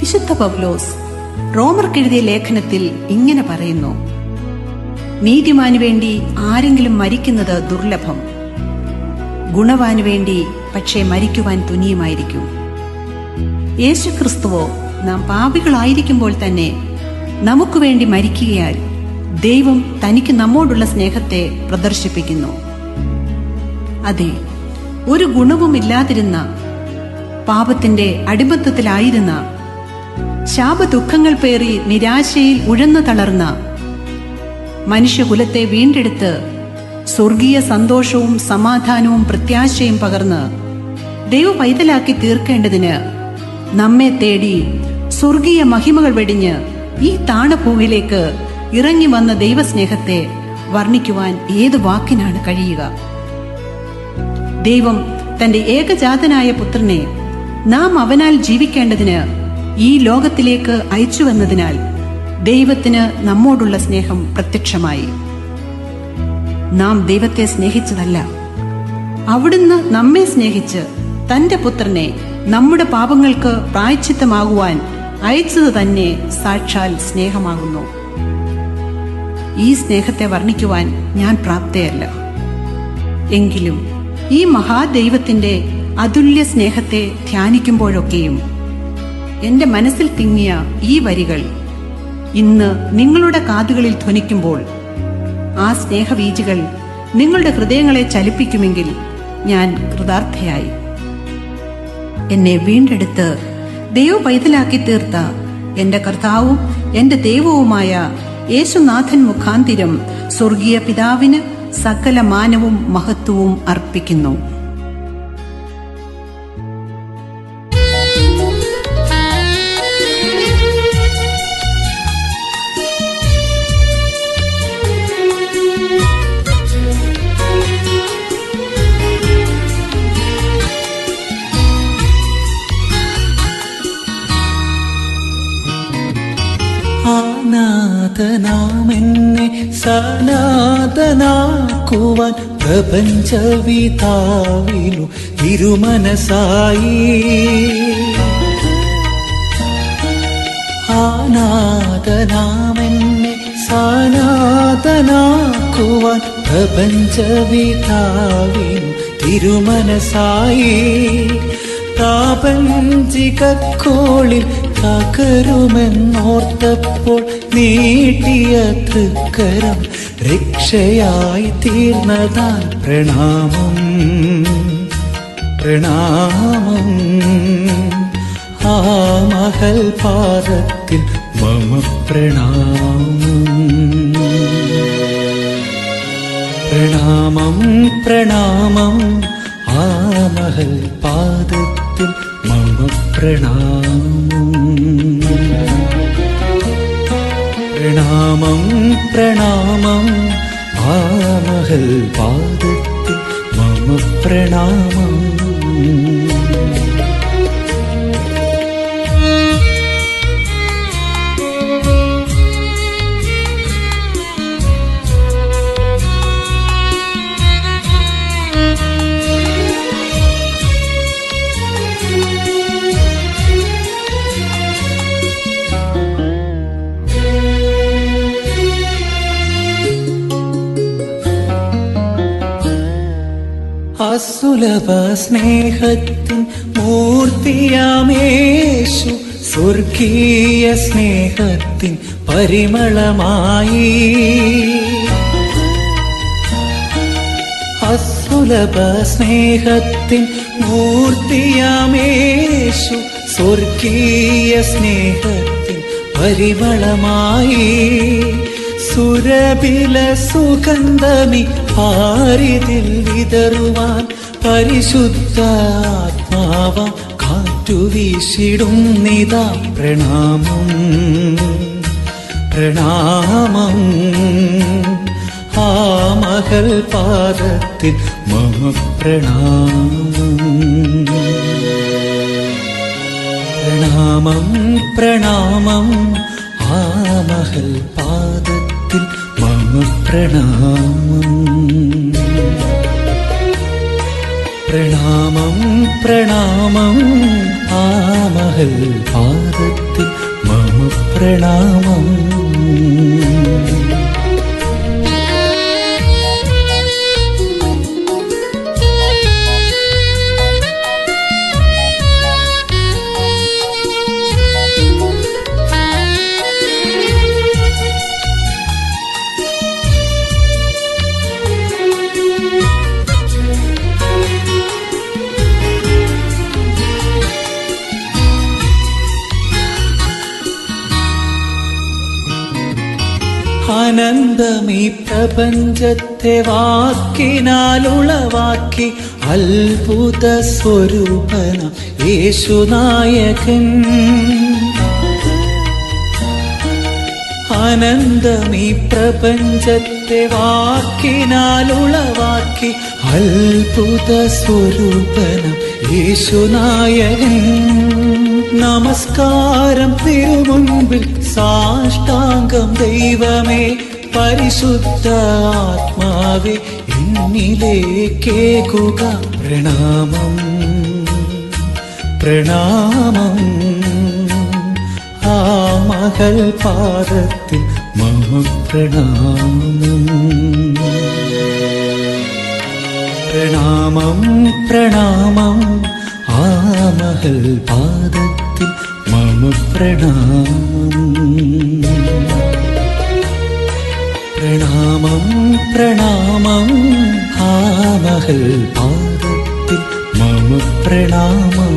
വിശുദ്ധ പൗലോസ് റോമർക്കെഴുതിയ ലേഖനത്തിൽ ഇങ്ങനെ പറയുന്നു: നീതിമാനു വേണ്ടി ആരെങ്കിലും മരിക്കുന്നത് ദുർലഭം, ഗുണവാനു വേണ്ടി പക്ഷേ മരിക്കുവാൻ തുനിയുമായിരിക്കും. യേശുക്രിസ്തുവോ നാം പാപികളായിരിക്കുമ്പോൾ തന്നെ നമുക്ക് വേണ്ടി മരിക്കുകയാൽ ദൈവം തനിക്ക് നമ്മോടുള്ള സ്നേഹത്തെ പ്രദർശിപ്പിക്കുന്നു. അതെ, ഒരു ഗുണവുമില്ലാതിരുന്ന, പാപത്തിന്റെ അടിമത്തത്തിലായിരുന്ന, ശാപദുഃഖങ്ങൾ പേറി നിരാശയിൽ ഉഴന്നു തളർന്ന മനുഷ്യകുലത്തെ വീണ്ടെടുത്ത് സ്വർഗീയ സന്തോഷവും സമാധാനവും പ്രത്യാശയും പകർന്ന് ദൈവ പൈതലാക്കി തീർക്കേണ്ടതിന് നമ്മെ തേടി സ്വർഗീയ മഹിമകൾ വെടിഞ്ഞ് ഈ താണഭൂമിയിലേക്ക് ഇറങ്ങി വന്ന ദൈവസ്നേഹത്തെ വർണ്ണിക്കുവാൻ ഏത് വാക്കിനാണ് കഴിയുക? ദൈവം തന്റെ ഏകജാതനായ പുത്രനെ നാം അവനാൽ ജീവിക്കേണ്ടതിന് ഈ ലോകത്തിലേക്ക് അയച്ചുവെന്നതിനാൽ ദൈവത്തിന് നമ്മോടുള്ള സ്നേഹം പ്രത്യക്ഷമായി. നാം ദൈവത്തെ സ്നേഹിച്ചതല്ല, അവിടുന്ന് നമ്മെ സ്നേഹിച്ച് തന്റെ പുത്രനെ നമ്മുടെ പാപങ്ങൾക്ക് പ്രായശ്ചിത്തമാകുവാൻ അയച്ചത് തന്നെ സാക്ഷാൽ സ്നേഹമാകുന്നു. ഈ സ്നേഹത്തെ വർണ്ണിക്കുവാൻ ഞാൻ പ്രാപ്തയല്ല. എങ്കിലും ഈ മഹാദൈവത്തിന്റെ അതുല്യ സ്നേഹത്തെ ധ്യാനിക്കുമ്പോഴൊക്കെയും എന്റെ മനസ്സിൽ തിങ്ങിയ ഈ വരികൾ ഇന്ന് നിങ്ങളുടെ കാതുകളിൽ ധ്വനിക്കുമ്പോൾ ആ സ്നേഹവീചികൾ നിങ്ങളുടെ ഹൃദയങ്ങളെ ചലിപ്പിക്കുമെങ്കിൽ ഞാൻ കൃതാർത്ഥയായി. എന്നെ വീണ്ടെടുത്ത് ദൈവ പൈതലാക്കി തീർത്ത എന്റെ കർത്താവും എന്റെ ദൈവവുമായ യേശുനാഥൻ മുഖാന്തിരം സ്വർഗീയ പിതാവിന് സകല മാനവും മഹത്വവും അർപ്പിക്കുന്നു. നാഥനാമെന്നെ സനാതനാക്കുവാൻ പ്രപഞ്ചവിതാവിലു ഇരുമനസായി. നാഥനാമെന്നെ സനാതനാക്കുവാൻ പ്രപഞ്ചവിതാവിലു തിരുമനസായി. പ്രാപഞ്ചികക്കോളിൽ തകരുമെന്നോർത്തപ്പോൾ നീട്ടിയ തൃക്കരം രക്ഷയായി തീർന്നതാൽ പ്രണാമം പ്രണാമം. ആ മഹൽ പാദത്തിൽ മമ പ്രണാമം പ്രണാമം പ്രണാമം. ആ മഹൽ പാദത്തിൽ മമ പ്രണാമം പ്രണാമം പ്രണാമം. ആ മഹൽ പാദത്തിൽ മമ പ്രണാമം. അസുലഭ സ്നേഹത്തിൻ മൂർത്തിയാമേശു സ്വർഗീയ സ്നേഹത്തിൻ പരിമളമായി. അസുലഭ സ്നേഹത്തിൻ മൂർത്തിയാമേശു സ്വർഗീയ സ്നേഹത്തിൻ പരിമളമായി. സുരബില സുഗന്ധമി പാരിതിൽ വിതറുവാൻ പരിശുദ്ധാത്മാവ കാറ്റുവീശിടും നിതാ പ്രണാമം പ്രണാമം. ആ മഹൽ പാദത്തിൽ മമ പ്രണാമം പ്രണാമം പ്രണാമം. ആ മഹൽ പാദത്തിൽ മമ പ്രണാമം പ്രണാമം പ്രണാമം ആ മഹൽ പാദത്തിൽ മമ പ്രണാമം. അനന്തമീ പ്രപഞ്ചത്തെ വാക്കിനാലുളവാക്കി അത്ഭുത സ്വരൂപന യേശുനായകൻ. അനന്തമീ പ്രപഞ്ചത്തെ വാക്കിനാലുളവാക്കി അത്ഭുത സ്വരൂപന യേശുനായകൻ. നമസ്കാരം തിരുമുൻപിൽ സാഷ്ടാംഗം ദൈവമേ, പരിശുദ്ധ ആത്മാവേ എന്നിലേക്കേകുക പ്രണാമം പ്രണാമം ആ മഹൽ പാദത്തിൽ മമ പ്രണാമം. പ്രണാമം പ്രണാമം ആ മഹൽ പാദത്തിൽ മമ പ്രണാമം. പ്രണാമം പ്രണാമം ആ മഹൽ പാദത്തിൽ മമ പ്രണാമം.